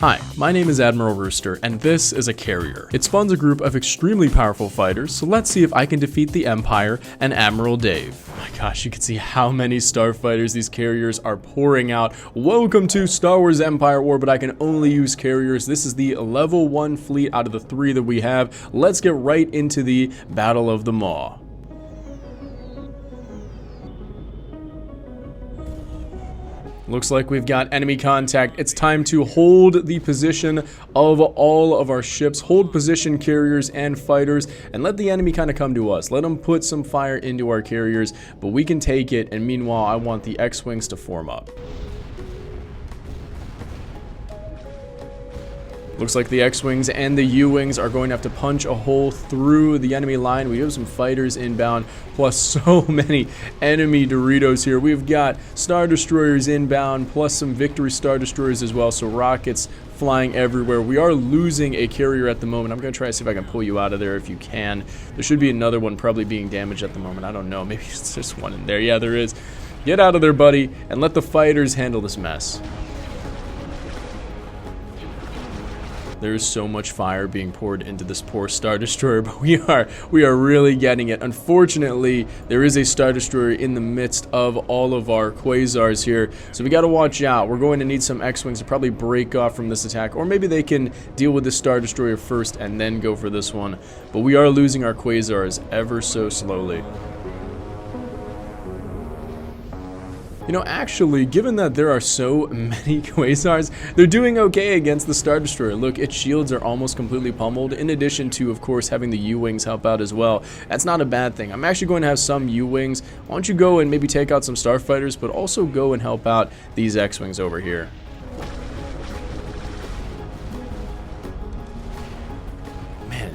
Hi, my name is Admiral Rooster, and this is a carrier. It spawns a group of extremely powerful fighters, so let's see if I can defeat the Empire and Admiral Dave. Oh my gosh, you can see how many starfighters these carriers are pouring out. Welcome to Star Wars Empire War, but I can only use carriers. This is the level 1 fleet out of the 3 that we have. Let's get right into the Battle of the Maw. Looks like we've got enemy contact. It's time to hold the position of all of our ships, hold position carriers and fighters, and let the enemy kind of come to us. Let them put some fire into our carriers, but we can take it, and meanwhile, I want the X-Wings to form up. Looks like the X-Wings and the U-Wings are going to have to punch a hole through the enemy line. We have some fighters inbound, plus so many enemy Doritos here. We've got Star Destroyers inbound, plus some Victory Star Destroyers as well, so rockets flying everywhere. We are losing a carrier at the moment. I'm going to try to see if I can pull you out of there if you can. There should be another one probably being damaged at the moment. I don't know. Maybe it's just one in there. Yeah, there is. Get out of there, buddy, and let the fighters handle this mess. There's so much fire being poured into this poor Star Destroyer, but we are really getting it. Unfortunately, there is a Star Destroyer in the midst of all of our Quasars here, so we got to watch out. We're going to need some X-Wings to probably break off from this attack, or maybe they can deal with the Star Destroyer first and then go for this one. But we are losing our Quasars ever so slowly. You know, actually, given that there are so many Quasars, they're doing okay against the Star Destroyer. Look, its shields are almost completely pummeled, in addition to, of course, having the U-Wings help out as well. That's not a bad thing. I'm actually going to have some U-Wings. Why don't you go and maybe take out some Starfighters, but also go and help out these X-Wings over here.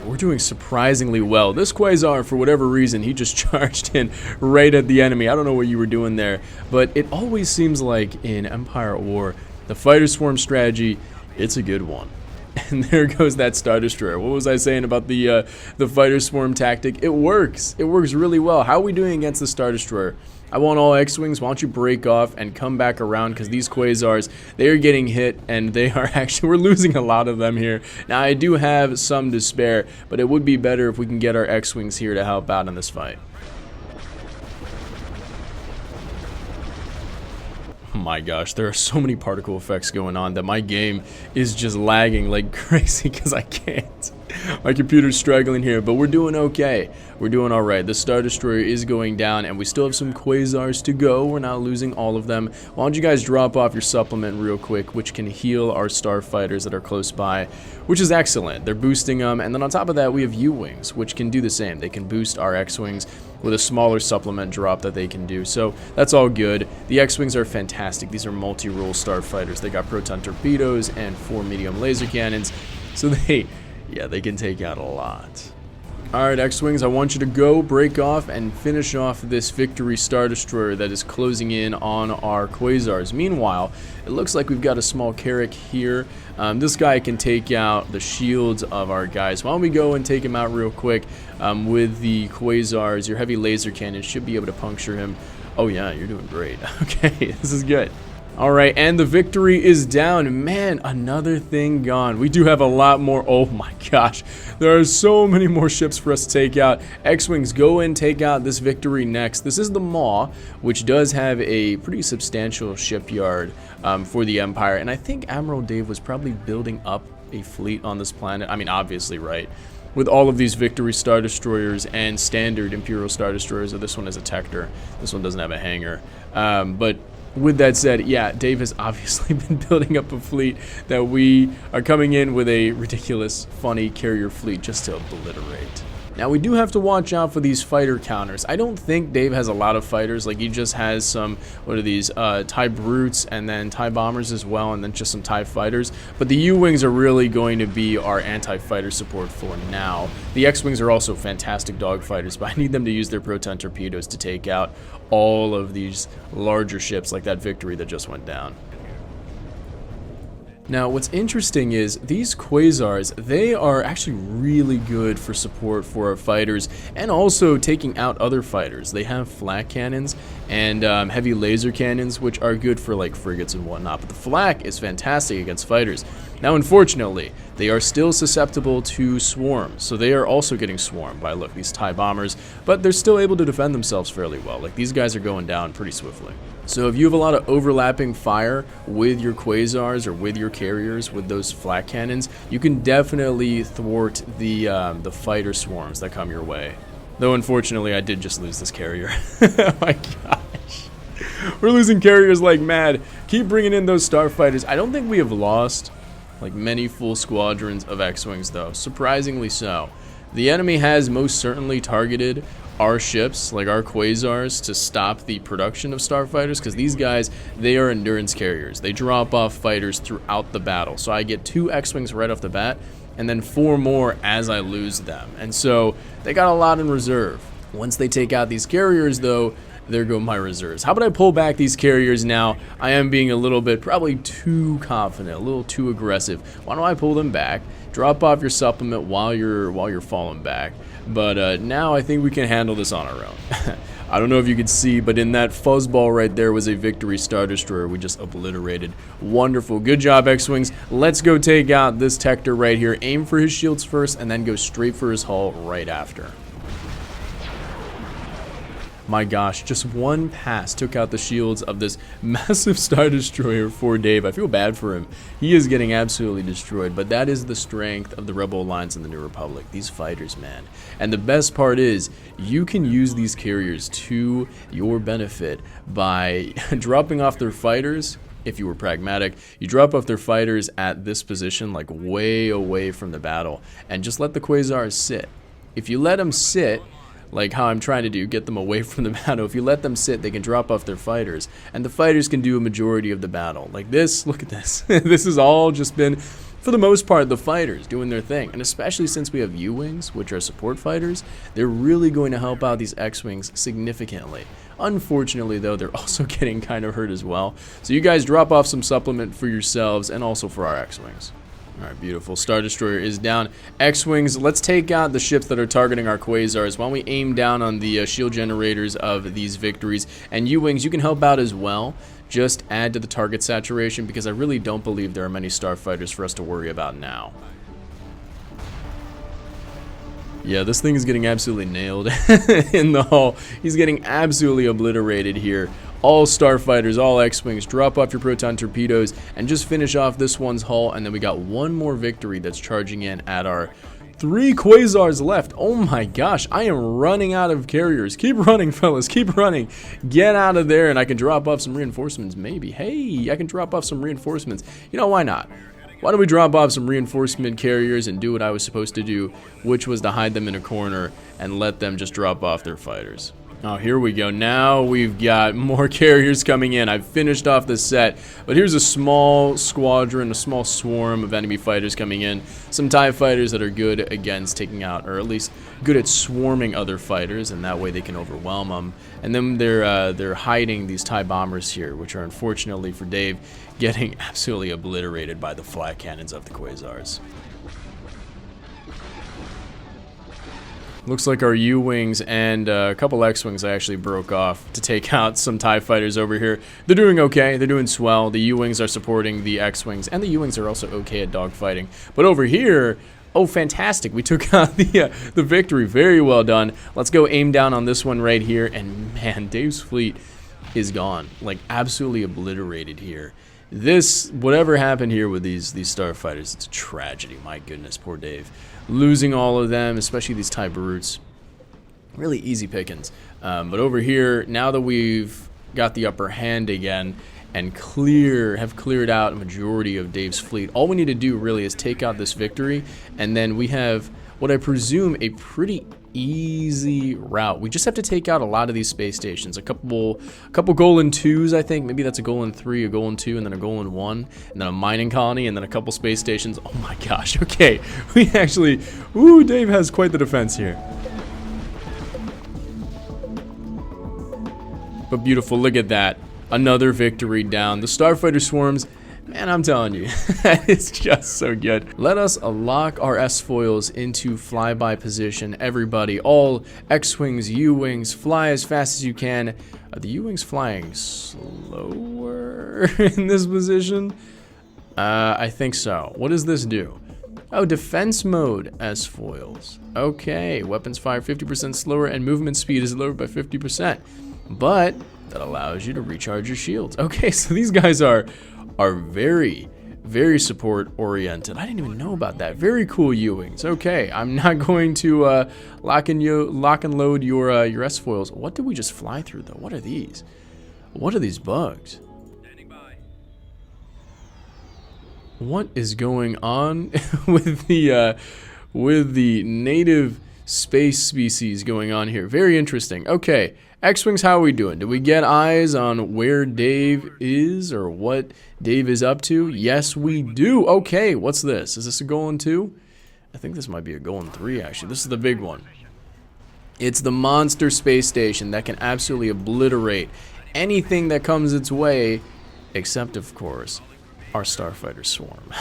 We're doing surprisingly well. This Quasar, for whatever reason, he just charged in right at the enemy. I don't know what you were doing there, but it always seems like in Empire War, the fighter swarm strategy, it's a good one. And there goes that Star Destroyer. What was I saying about the fighter swarm tactic? It works. It works really well. How are we doing against the Star Destroyer? I want all X-Wings. Why don't you break off and come back around, because these Quasars, they are getting hit, and they are actually, we're losing a lot of them here. Now, I do have some to spare, but it would be better if we can get our X-Wings here to help out in this fight. Oh my gosh, there are so many particle effects going on that my game is just lagging like crazy because I can't. My computer's struggling here, but we're doing okay. We're doing alright. The Star Destroyer is going down, and we still have some Quasars to go. We're not losing all of them. Why don't you guys drop off your supplement real quick, which can heal our Starfighters that are close by, which is excellent. They're boosting them, and then on top of that, we have U-Wings, which can do the same. They can boost our X-Wings with a smaller supplement drop that they can do. So that's all good. The X-Wings are fantastic. These are multi-role Starfighters. They got proton torpedoes and 4 medium laser cannons, so they can take out a lot. Alright, X-Wings, I want you to go, break off, and finish off this Victory Star Destroyer that is closing in on our Quasars. Meanwhile, it looks like we've got a small Carrack here. This guy can take out the shields of our guys. Why don't we go and take him out real quick with the Quasars? Your heavy laser cannon should be able to puncture him. Oh yeah, you're doing great. Okay, this is good. Alright, and the victory is down. Man, another thing gone. We do have a lot more. Oh my gosh. There are so many more ships for us to take out. X-Wings, go and take out this victory next. This is the Maw, which does have a pretty substantial shipyard for the Empire. And I think Admiral Dave was probably building up a fleet on this planet. I mean, obviously, right? With all of these Victory Star Destroyers and standard Imperial Star Destroyers. This one is a Tector. This one doesn't have a hangar. But with that said, yeah, Dave has obviously been building up a fleet that we are coming in with a ridiculous, funny carrier fleet just to obliterate. Now, we do have to watch out for these fighter counters. I don't think Dave has a lot of fighters. Like, he just has some, what are these, TIE Brutes and then TIE Bombers as well, and then just some TIE Fighters. But the U-Wings are really going to be our anti-fighter support for now. The X-Wings are also fantastic dogfighters, but I need them to use their proton torpedoes to take out all of these larger ships like that Victory that just went down. Now, what's interesting is these Quasars, they are actually really good for support for our fighters and also taking out other fighters. They have flak cannons and heavy laser cannons, which are good for like frigates and whatnot, but the flak is fantastic against fighters. Now, unfortunately, they are still susceptible to swarms, so they are also getting swarmed by, look, these TIE bombers, but they're still able to defend themselves fairly well. Like, these guys are going down pretty swiftly. So if you have a lot of overlapping fire with your Quasars or with your carriers, with those flak cannons, you can definitely thwart the fighter swarms that come your way. Though, unfortunately, I did just lose this carrier. Oh my gosh. We're losing carriers like mad. Keep bringing in those starfighters. I don't think we have lost like many full squadrons of X-Wings, though. Surprisingly so. The enemy has most certainly targeted our ships, like our Quasars, to stop the production of starfighters, because these guys, they are endurance carriers. They drop off fighters throughout the battle. So I get 2 X-Wings right off the bat, and then 4 more as I lose them. And so they got a lot in reserve. Once they take out these carriers, though, there go my reserves. How about I pull back these carriers now? I am being a little bit, probably too confident, a little too aggressive. Why don't I pull them back, drop off your supplement while you're falling back? But now I think we can handle this on our own. I don't know if you could see, but in that fuzzball right there was a Victory Star Destroyer we just obliterated. Wonderful. Good job, X-Wings. Let's go take out this Tector right here. Aim for his shields first, and then go straight for his hull right after. My gosh, just one pass took out the shields of this massive Star Destroyer for Dave. I feel bad for him. He is getting absolutely destroyed, but that is the strength of the Rebel Alliance in the New Republic. These fighters, man. And the best part is, you can use these carriers to your benefit by dropping off their fighters. If you were pragmatic, you drop off their fighters at this position, like way away from the battle, and just let the Quasars sit. If you let them sit, like how I'm trying to do, get them away from the battle. If you let them sit, they can drop off their fighters, and the fighters can do a majority of the battle. Like this, look at this. This has all just been, for the most part, the fighters doing their thing. And especially since we have U-Wings, which are support fighters, they're really going to help out these X-Wings significantly. Unfortunately, though, they're also getting kind of hurt as well. So you guys drop off some supplement for yourselves and also for our X-Wings. Alright, beautiful. Star Destroyer is down. X-Wings, let's take out the ships that are targeting our Quasars. Why don't we aim down on the shield generators of these Victories. And U-Wings, you can help out as well. Just add to the target saturation, because I really don't believe there are many starfighters for us to worry about now. Yeah, this thing is getting absolutely nailed in the hull. He's getting absolutely obliterated here. All starfighters, all X-Wings, drop off your proton torpedoes and just finish off this one's hull. And then we got one more Victory that's charging in at our 3 Quasars left. Oh my gosh, I am running out of carriers. Keep running, fellas, keep running. Get out of there, and I can drop off some reinforcements, maybe. Hey, I can drop off some reinforcements. You know, why not? Why don't we drop off some reinforcement carriers and do what I was supposed to do, which was to hide them in a corner and let them just drop off their fighters. Oh, here we go. Now we've got more carriers coming in. I've finished off the set, but here's a small squadron, a small swarm of enemy fighters coming in. Some TIE fighters that are good against taking out, or at least good at swarming other fighters, and that way they can overwhelm them. And then they're hiding these TIE bombers here, which are unfortunately for Dave getting absolutely obliterated by the flak cannons of the Quasars. Looks like our U-Wings and a couple X-Wings I actually broke off to take out some TIE fighters over here. They're doing okay. They're doing swell. The U-Wings are supporting the X-Wings, and the U-Wings are also okay at dogfighting. But over here, oh, fantastic. We took out the Victory. Very well done. Let's go aim down on this one right here. And, man, Dave's fleet is gone. Like, absolutely obliterated here. This, whatever happened here with these starfighters, it's a tragedy. My goodness, poor Dave. Losing all of them, especially these TIE brutes. Really easy pickings. But over here, now that we've got the upper hand again and have cleared out a majority of Dave's fleet, all we need to do really is take out this Victory, and then we have what I presume a pretty easy route. We just have to take out a lot of these space stations. A couple Golan 2s, I think. Maybe that's a Golan 3, a Golan 2, and then a Golan 1, and then a mining colony, and then a couple space stations. Oh my gosh, okay. We actually, ooh, Dave has quite the defense here. But beautiful, look at that. Another Victory down. The starfighter swarms, man, I'm telling you, it's just so good. Let us lock our S-foils into flyby position. Everybody, all X-Wings, U-Wings, fly as fast as you can. Are the U-Wings flying slower in this position? I think so. What does this do? Oh, defense mode as foils. Okay, weapons fire 50% slower and movement speed is lowered by 50%. But that allows you to recharge your shields. Okay, so these guys are very, very support oriented. I didn't even know about that. Very cool U-wings. Okay, I'm not going to lock and load your S-foils. What did we just fly through though? What are these? What are these bugs? What is going on with the native space species going on here? Very interesting. Okay, X-Wings, how are we doing? Did we get eyes on where Dave is or what Dave is up to? Yes, we do. Okay, what's this? Is this a Golem 2? I think this might be a Golem 3, actually. This is the big one. It's the monster space station that can absolutely obliterate anything that comes its way, except, of course, our starfighter swarm.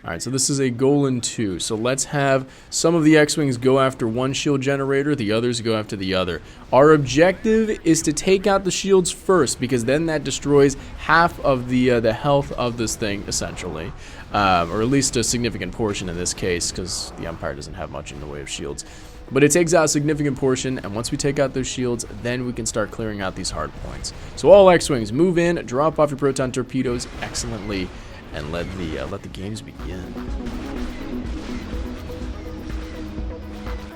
Alright, so this is a Golem 2. So let's have some of the X-Wings go after one shield generator, the others go after the other. Our objective is to take out the shields first, because then that destroys half of the health of this thing, essentially. Or at least a significant portion in this case, because the Empire doesn't have much in the way of shields. But it takes out a significant portion, and once we take out those shields, then we can start clearing out these hard points. So all X-Wings, move in, drop off your proton torpedoes excellently, and let the games begin.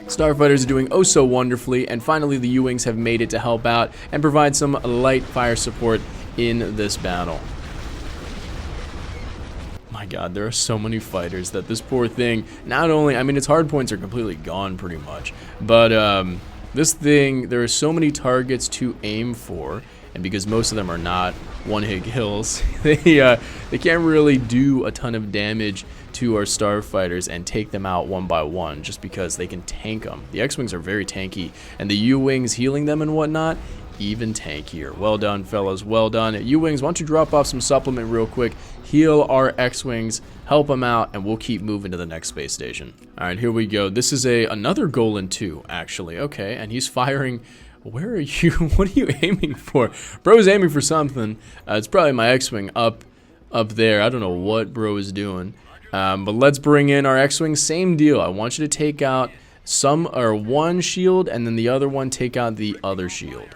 Starfighters are doing oh so wonderfully, and finally the U-Wings have made it to help out and provide some light fire support in this battle. My god, there are so many fighters that this poor thing, not only, I mean, its hard points are completely gone pretty much, but this thing, there are so many targets to aim for, and because most of them are not one-hit kills, they can't really do a ton of damage to our starfighters and take them out one by one just because they can tank them. The X-Wings are very tanky, and the U-Wings healing them and whatnot, even tankier. Well done, fellas, well done. U-Wings, why don't you drop off some supplement real quick, heal our X-Wings, help them out, and we'll keep moving to the next space station. Alright, here we go. This is another Golem 2, actually. Okay, and he's firing. Where are you? What are you aiming for? Bro's aiming for something. It's probably my X-Wing up there. I don't know what bro is doing. But let's bring in our X-Wing. Same deal. I want you to take out one shield, and then the other one take out the other shield.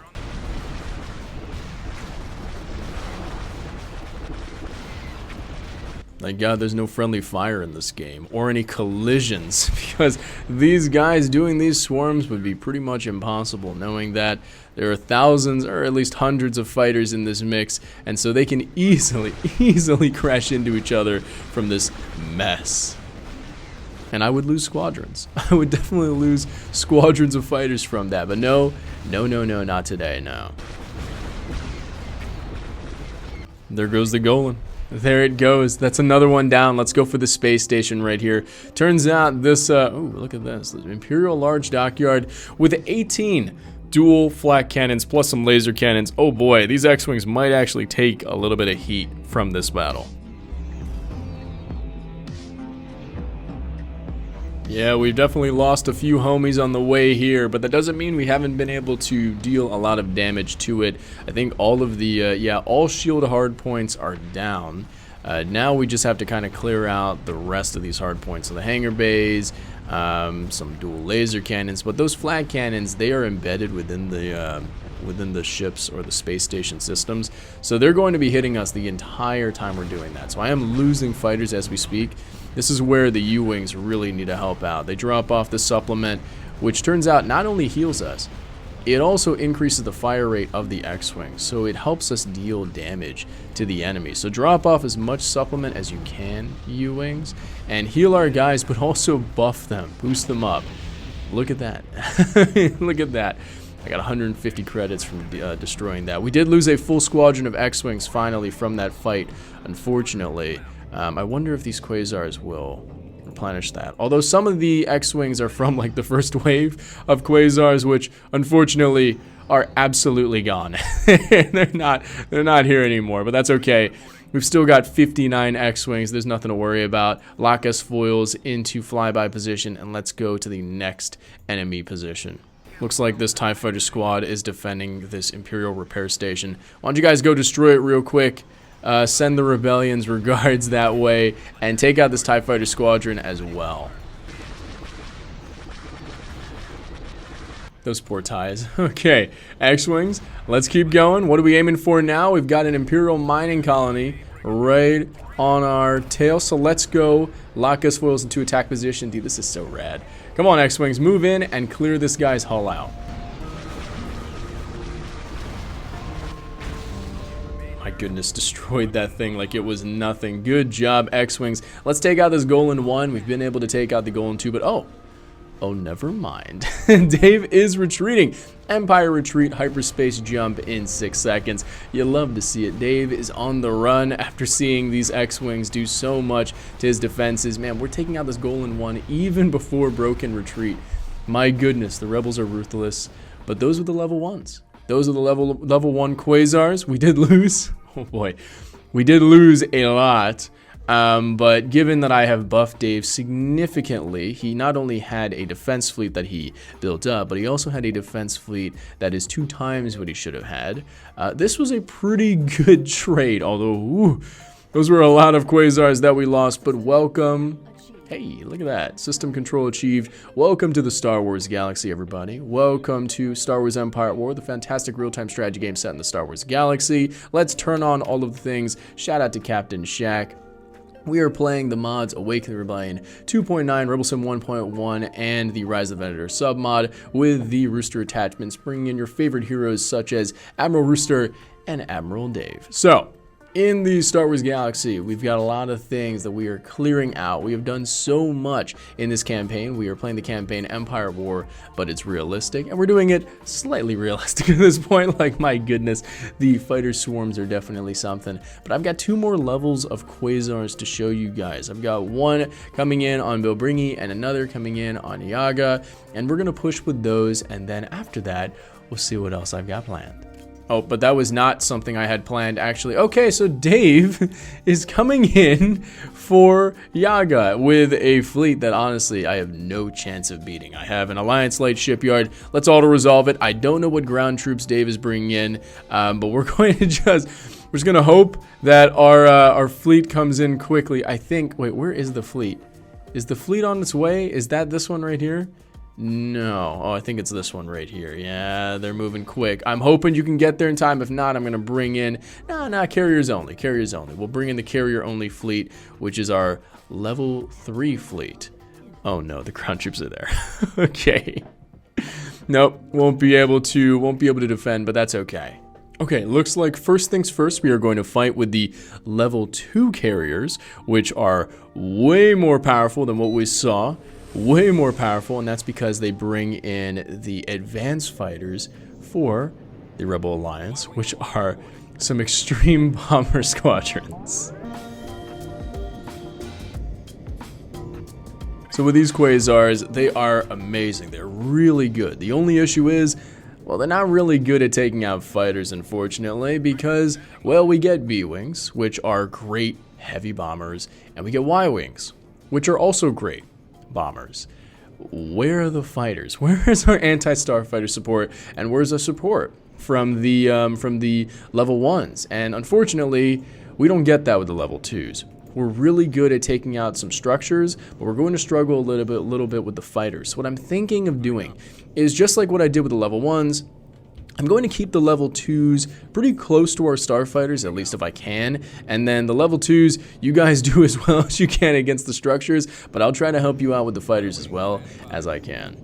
Thank God there's no friendly fire in this game, or any collisions, because these guys doing these swarms would be pretty much impossible, knowing that there are thousands, or at least hundreds of fighters in this mix, and so they can easily crash into each other from this mess. And I would lose squadrons. I would definitely lose squadrons of fighters from that, but no, not today, no. There goes the Golem. There it goes. That's another one down. Let's go for the space station right here. Turns out this, oh, look at this. The Imperial Large Dockyard with 18 dual flak cannons plus some laser cannons. Oh boy, these X-Wings might actually take a little bit of heat from this battle. Yeah, we've definitely lost a few homies on the way here, but that doesn't mean we haven't been able to deal a lot of damage to it. I think all of the, all shield hard points are down. Now we just have to kind of clear out the rest of these hard points. So the hangar bays, some dual laser cannons, but those flag cannons, they are embedded within the ships or the space station systems. So they're going to be hitting us the entire time we're doing that. So I am losing fighters as we speak. This is where the U-Wings really need to help out. They drop off the supplement, which turns out not only heals us, it also increases the fire rate of the X-Wing, so it helps us deal damage to the enemy. So drop off as much supplement as you can, U-Wings, and heal our guys, but also buff them, boost them up. Look at that. Look at that. I got 150 credits from destroying that. We did lose a full squadron of X-Wings finally from that fight, unfortunately. I wonder if these Quasars will replenish that. Although some of the X-Wings are from like the first wave of Quasars, which unfortunately are absolutely gone. they're not here anymore, but that's okay. We've still got 59 X-Wings. There's nothing to worry about. Lock us foils into flyby position, and let's go to the next enemy position. Looks like this TIE Fighter squad is defending this Imperial repair station. Why don't you guys go destroy it real quick? send the Rebellion's regards that way and take out this TIE Fighter squadron as well. Those poor ties. Okay, X-Wings, let's keep going. What are we aiming for now? We've got an Imperial mining colony right on our tail, so let's go lock us foils into attack position. Dude, this is so rad. Come on, X-Wings, move in and clear this guy's hull out. My goodness, destroyed that thing like it was nothing. Good job, X-Wings. Let's take out this Golan 1. We've been able to take out the Golan 2, but oh, never mind. Dave is retreating. Empire retreat, hyperspace jump in 6 seconds. You love to see it. Dave is on the run after seeing these X-Wings do so much to his defenses. Man, we're taking out this Golan 1 even before broken retreat. My goodness, the rebels are ruthless. But those are the level 1s. Those are the level 1 Quasars. We did lose. Oh boy. We did lose a lot. But given that I have buffed Dave significantly, he not only had a defense fleet that he built up, but he also had a defense fleet that is 2 times what he should have had. This was a pretty good trade, although those were a lot of Quasars that we lost, but welcome. Hey, look at that. System control achieved. Welcome to the Star Wars galaxy, everybody. Welcome to Star Wars Empire at War, the fantastic real-time strategy game set in the Star Wars galaxy. Let's turn on all of the things. Shout out to Captain Shaq. We are playing the mods Awaken the Rebellion 2.9, RebelSim 1.1, and the Rise of the Vader submod with the Rooster attachments, bringing in your favorite heroes such as Admiral Rooster and Admiral Dave. So, in the Star Wars galaxy, we've got a lot of things that we are clearing out. We have done so much in this campaign. We are playing the campaign Empire War, but it's realistic, and we're doing it slightly realistic at this point. Like, my goodness, the fighter swarms are definitely something. But I've got 2 more levels of Quasars to show you guys. I've got one coming in on Bilbringi and another coming in on Yaga, and we're going to push with those, and then after that, we'll see what else I've got planned. Oh, but that was not something I had planned, actually. Okay, so Dave is coming in for Yaga with a fleet that, honestly, I have no chance of beating. I have an Alliance Light shipyard. Let's auto-resolve it. I don't know what ground troops Dave is bringing in, but we're going to just... We're just going to hope that our fleet comes in quickly. I think... Wait, where is the fleet? Is the fleet on its way? Is that this one right here? No. Oh, I think it's this one right here. Yeah, they're moving quick. I'm hoping you can get there in time. If not, I'm going to bring in... Nah, carriers only. Carriers only. We'll bring in the carrier-only fleet, which is our level 3 fleet. Oh, no, the ground troops are there. Okay. Nope, won't be able to defend, but that's okay. Okay, looks like first things first, we are going to fight with the level 2 carriers, which are way more powerful than what we saw. Way more powerful, and that's because they bring in the advanced fighters for the Rebel Alliance, which are some extreme bomber squadrons. So with these Quasars, they are amazing. They're really good. The only issue is, well, they're not really good at taking out fighters, unfortunately, because, well, we get B-Wings, which are great heavy bombers, and we get Y-Wings, which are also great bombers. Where are the fighters? Where is our anti-starfighter support, and where's the support from the level 1s? And unfortunately, we don't get that with the level 2s. We're really good at taking out some structures, but we're going to struggle a little bit with the fighters. So what I'm thinking of doing is just like what I did with the level 1s. I'm going to keep the level 2s pretty close to our starfighters, at least if I can, and then the level 2s, you guys do as well as you can against the structures, but I'll try to help you out with the fighters as well as I can.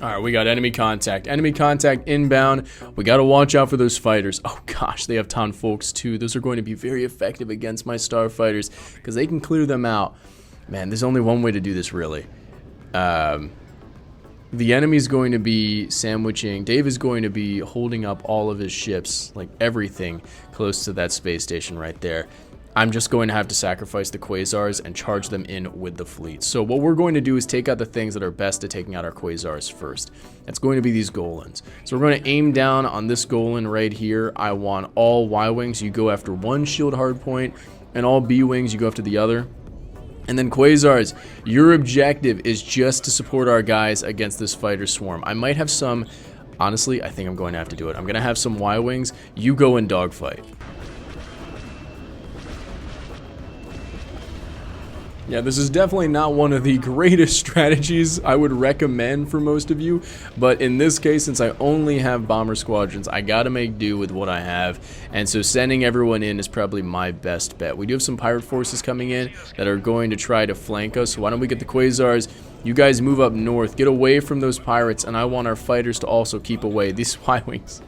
Alright, we got enemy contact. Enemy contact inbound. We got to watch out for those fighters. Oh gosh, they have Ton Folks too. Those are going to be very effective against my starfighters because they can clear them out. Man, there's only one way to do this, really. The enemy's going to be sandwiching. Dave is going to be holding up all of his ships, like everything, close to that space station right there. I'm just going to have to sacrifice the Quasars and charge them in with the fleet. So what we're going to do is take out the things that are best at taking out our Quasars first. It's going to be these Golans. So we're going to aim down on this Golan right here. I want all Y-Wings. You go after one shield hardpoint, and all B-Wings, you go after the other. And then Quasars, your objective is just to support our guys against this fighter swarm. I might have some Honestly, I think I'm going to have to do it. I'm going to have some Y-Wings. You go in dogfight. Yeah, this is definitely not one of the greatest strategies I would recommend for most of you, but in this case, since I only have bomber squadrons, I gotta make do with what I have, and so sending everyone in is probably my best bet. We do have some pirate forces coming in that are going to try to flank us, so why don't we get the Quasars? You guys move up north, get away from those pirates, and I want our fighters to also keep away. These Y-Wings,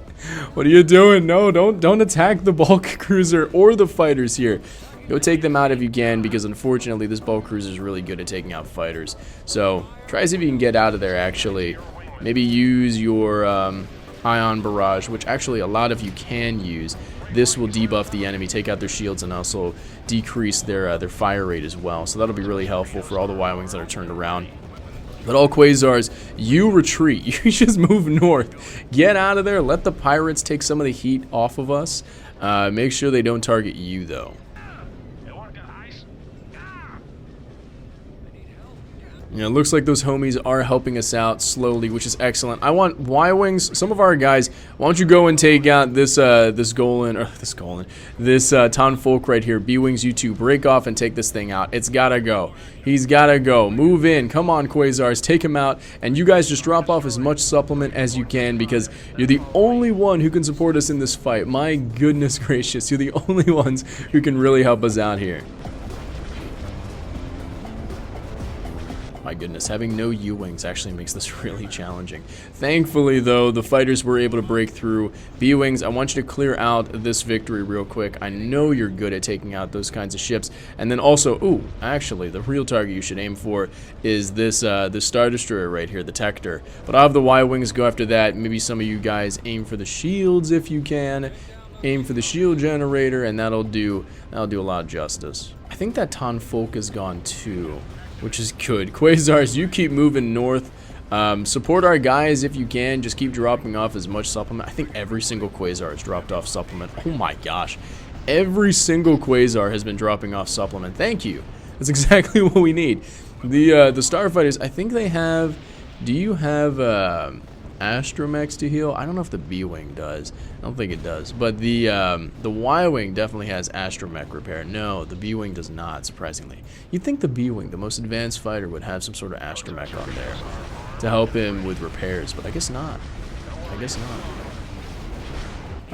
what are you doing? No, don't attack the bulk cruiser or the fighters here. Go take them out if you can, because unfortunately this bulk cruiser is really good at taking out fighters. So try to see if you can get out of there actually. Maybe use your ion barrage, which actually a lot of you can use. This will debuff the enemy, take out their shields, and also decrease their fire rate as well. So that'll be really helpful for all the Y-Wings that are turned around. But all Quasars, you retreat. You just move north. Get out of there. Let the pirates take some of the heat off of us. Make sure they don't target you though. You know, it looks like those homies are helping us out slowly, which is excellent. I want Y-Wings, some of our guys, why don't you go and take out this Ton Folk right here. B-Wings, you two, break off and take this thing out. It's gotta go. He's gotta go. Move in. Come on, Quasars, take him out. And you guys just drop off as much supplement as you can, because you're the only one who can support us in this fight. My goodness gracious, you're the only ones who can really help us out here. My goodness, having no U-Wings actually makes this really challenging. Thankfully, though, the fighters were able to break through. B-Wings, I want you to clear out this victory real quick. I know you're good at taking out those kinds of ships. And then also, ooh, actually, the real target you should aim for is this Star Destroyer right here, the Tector. But I'll have the Y-Wings go after that. Maybe some of you guys aim for the shields if you can. Aim for the shield generator, and that'll do a lot of justice. I think that Ton Folk is gone too, which is good. Quasars, you keep moving north. Support our guys if you can. Just keep dropping off as much supplement. I think every single Quasar has dropped off supplement. Oh my gosh. Every single Quasar has been dropping off supplement. Thank you. That's exactly what we need. The Starfighters, I think they have... Do you have Astromechs to heal? I don't know if the B-Wing does. I don't think it does. But the Y-Wing definitely has Astromech repair. No, the B-Wing does not, surprisingly. You'd think the B-Wing, the most advanced fighter, would have some sort of Astromech on there to help him with repairs, but I guess not. I guess not.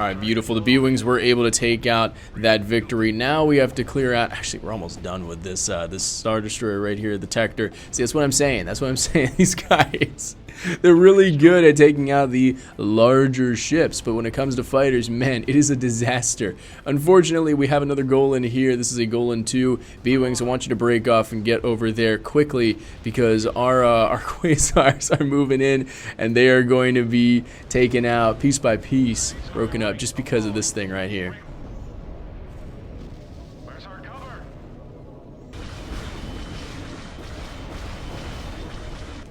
Alright, beautiful. The B-Wings were able to take out that victory. Now we have to clear out... Actually, we're almost done with this this Star Destroyer right here, the Tector. See, that's what I'm saying. That's what I'm saying. These guys, they're really good at taking out the larger ships, but when it comes to fighters, man, it is a disaster. Unfortunately, we have another goal in here. This is a goal in 2. B-Wings, I want you to break off and get over there quickly, because our Quasars are moving in, and they are going to be taken out piece by piece, broken up, just because of this thing right here. Where's our cover?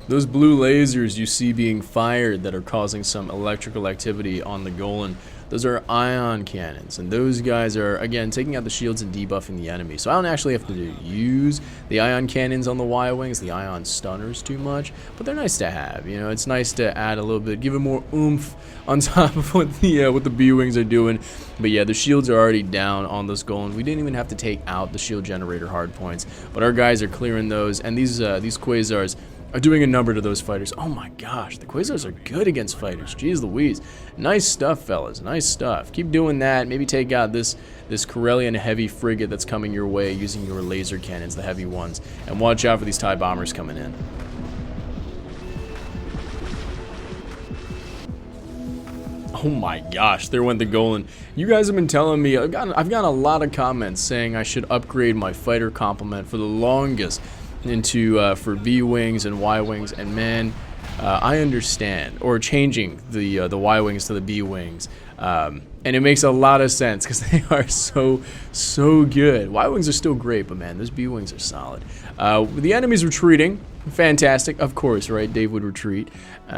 Those blue lasers you see being fired that are causing some electrical activity on the Golan, those are ion cannons, and those guys are, again, taking out the shields and debuffing the enemy. So I don't actually have to use the ion cannons on the Y-Wings, the ion stunners, too much, but they're nice to have. You know, it's nice to add a little bit, give it more oomph on top of what the B-Wings are doing. But yeah, the shields are already down on those Golan. We didn't even have to take out the shield generator hard points, but our guys are clearing those, and these Quasars are doing a number to those fighters. Oh my gosh, the Quasars are good against fighters. Jeez Louise. Nice stuff, fellas. Nice stuff. Keep doing that. Maybe take out this Corellian heavy frigate that's coming your way using your laser cannons, the heavy ones. And watch out for these TIE bombers coming in. Oh my gosh, there went the Golan. You guys have been telling me, I've gotten a lot of comments saying I should upgrade my fighter complement for the longest into for B-Wings and Y-Wings, and man, I understand, or changing the Y-Wings to the B-Wings, and it makes a lot of sense because they are so good. Y-Wings are still great, but man, those B-Wings are solid. The enemy's retreating. Fantastic, of course, right? Dave would retreat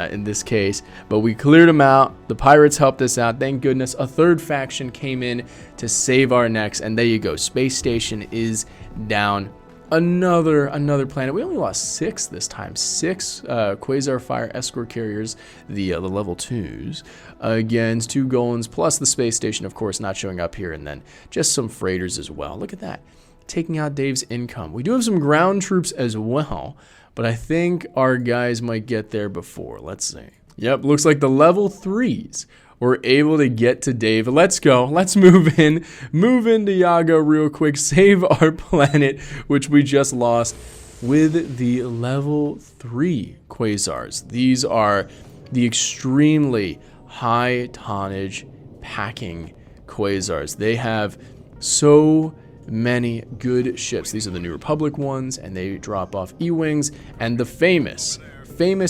in this case, but we cleared them out. The pirates helped us out, thank goodness. A third faction came in to save our necks, and there you go. Space Station is down. Another planet. We only lost 6 this time. 6 Quasar Fire escort carriers, the level 2s, against 2 Golems, plus the space station, of course, not showing up here, and then just some freighters as well. Look at that. Taking out Dave's income. We do have some ground troops as well, but I think our guys might get there before. Let's see. Yep, looks like the level 3s were able to get to Dave. Let's go. Let's move in. Move into Yaga real quick. Save our planet, which we just lost, with the level 3 Quasars. These are the extremely high tonnage packing Quasars. They have so many good ships. These are the New Republic ones, and they drop off E-Wings and the famous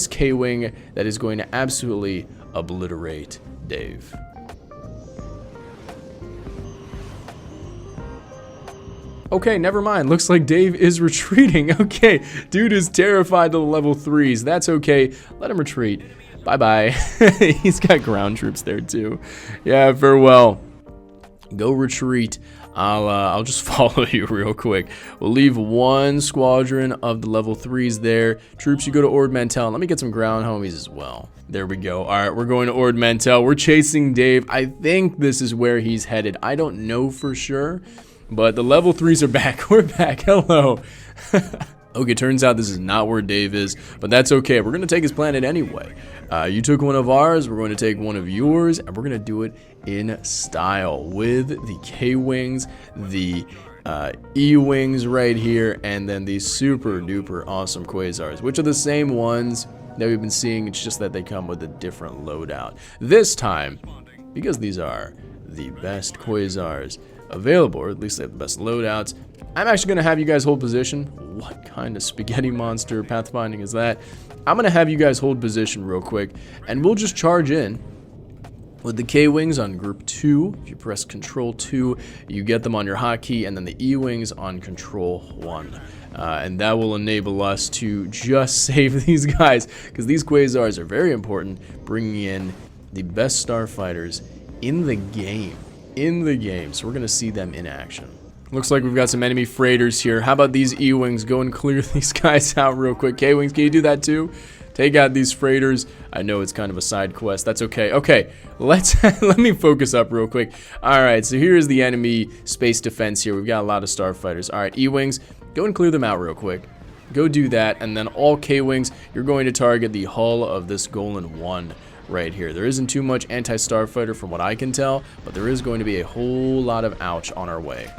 K-Wing that is going to absolutely obliterate Dave. Okay, never mind. Looks like Dave is retreating. Okay, dude is terrified to the level 3s. That's okay. Let him retreat. Bye-bye. He's got ground troops there too. Yeah, farewell. Go retreat. I'll just follow you real quick. We'll leave 1 squadron of the level 3s there. Troops, you go to Ord Mantell. Let me get some ground homies as well. There we go. All right, we're going to Ord Mantell. We're chasing Dave. I think this is where he's headed. I don't know for sure, but the level 3s are back. We're back. Hello. Okay, turns out this is not where Dave is, but that's okay. We're going to take his planet anyway. You took one of ours, we're going to take one of yours, and we're going to do it in style with the K-Wings, the E-Wings right here, and then these super duper awesome Quasars, which are the same ones that we've been seeing. It's just that they come with a different loadout. This time, because these are the best Quasars available, or at least they have the best loadouts, I'm actually going to have you guys hold position. What kind of spaghetti monster pathfinding is that? I'm going to have you guys hold position real quick, and we'll just charge in with the K-Wings on group 2. If you press Control 2, you get them on your hotkey, and then the E-Wings on Control 1. And that will enable us to just save these guys, because these Quasars are very important, bringing in the best starfighters in the game. So we're going to see them in action. Looks like we've got some enemy freighters here. How about these E-Wings? Go and clear these guys out real quick. K-Wings, can you do that too? Take out these freighters. I know it's kind of a side quest. That's okay. Okay, let me focus up real quick. All right, so here's the enemy space defense here. We've got a lot of starfighters. All right, E-Wings, go and clear them out real quick. Go do that, and then all K-Wings, you're going to target the hull of this Golan 1 right here. There isn't too much anti-starfighter from what I can tell, but there is going to be a whole lot of ouch on our way.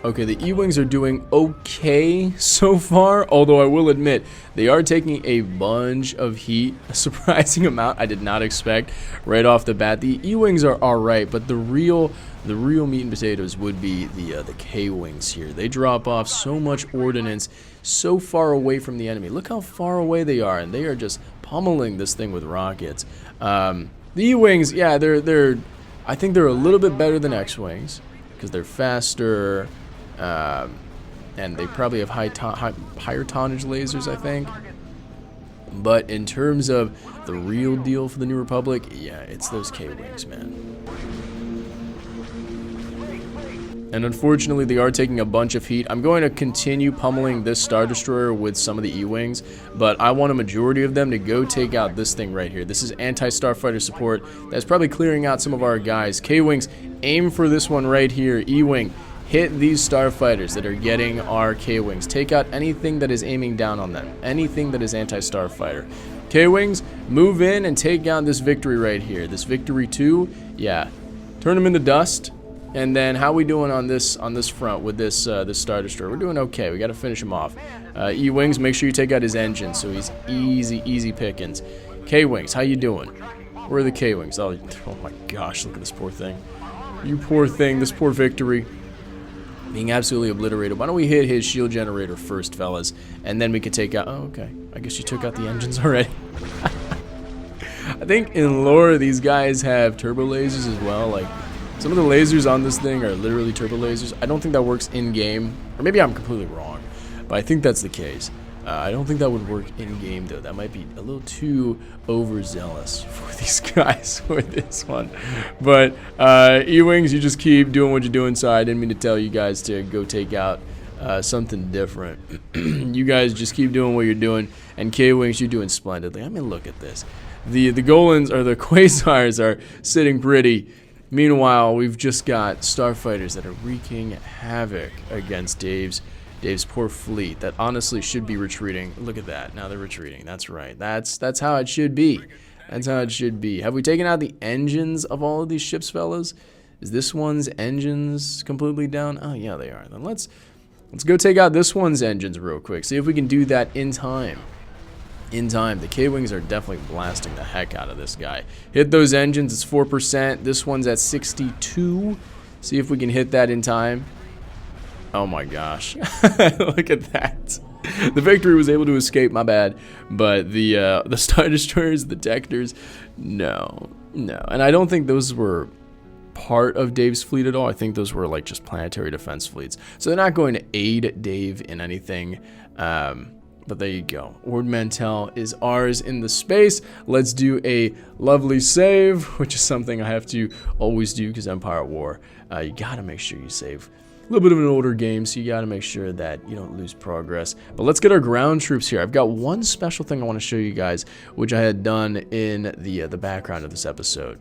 Okay, the E-Wings are doing okay so far, although I will admit, they are taking a bunch of heat, a surprising amount I did not expect right off the bat. The E-Wings are alright, but the real meat and potatoes would be the K-Wings here. They drop off so much ordnance so far away from the enemy. Look how far away they are, and they are just pummeling this thing with rockets. The E-Wings, yeah, I think they're a little bit better than X-Wings, because they're faster, and they probably have higher tonnage lasers, I think. But in terms of the real deal for the New Republic, yeah, it's those K-Wings, man. And unfortunately, they are taking a bunch of heat. I'm going to continue pummeling this Star Destroyer with some of the E-Wings, but I want a majority of them to go take out this thing right here. This is anti-starfighter support. That's probably clearing out some of our guys. K-Wings, aim for this one right here. E-Wing, hit these starfighters that are getting our K-Wings. Take out anything that is aiming down on them. Anything that is anti-starfighter. K-Wings, move in and take out this victory right here. This victory 2, yeah. Turn them into dust. And then how we doing on this front with this Star Destroyer? We're doing okay. We got to finish him off. E-Wings, make sure you take out his engine so he's easy pickings. K-Wings, how you doing? Where are the K-Wings? Oh my gosh, look at this poor thing. You poor thing, this poor victory. Being absolutely obliterated. Why don't we hit his shield generator first, fellas? And then we can take out... Oh, okay. I guess you took out the engines already. I think in lore, these guys have turbo lasers as well. Like, some of the lasers on this thing are literally turbo lasers. I don't think that works in-game. Or maybe I'm completely wrong. But I think that's the case. I don't think that would work in-game, though. That might be a little too overzealous for these guys for this one. But E-Wings, you just keep doing what you're doing, so I didn't mean to tell you guys to go take out something different. You guys just keep doing what you're doing, and K-Wings, you're doing splendidly. I mean, look at this. The Golans, or the Quasars, are sitting pretty. Meanwhile, we've just got starfighters that are wreaking havoc against Dave's poor fleet that honestly should be retreating. Look at that. Now they're retreating. That's right. That's how it should be. That's how it should be. Have we taken out the engines of all of these ships, fellas? Is this one's engines completely down? Oh, yeah, they are. Then let's go take out this one's engines real quick. See if we can do that in time. In time. The K-Wings are definitely blasting the heck out of this guy. Hit those engines. It's 4%. This one's at 62. See if we can hit that in time. Oh my gosh. Look at that. The Victory was able to escape, my bad. But the Star Destroyers, the Detectors, no. And I don't think those were part of Dave's fleet at all. I think those were like just planetary defense fleets. So they're not going to aid Dave in anything. But there you go. Ord Mantell is ours in the space. Let's do a lovely save, which is something I have to always do because Empire at War. You gotta make sure you save. A little bit of an older game, so you got to make sure that you don't lose progress. But let's get our ground troops here. I've got one special thing I want to show you guys, which I had done in the background of this episode.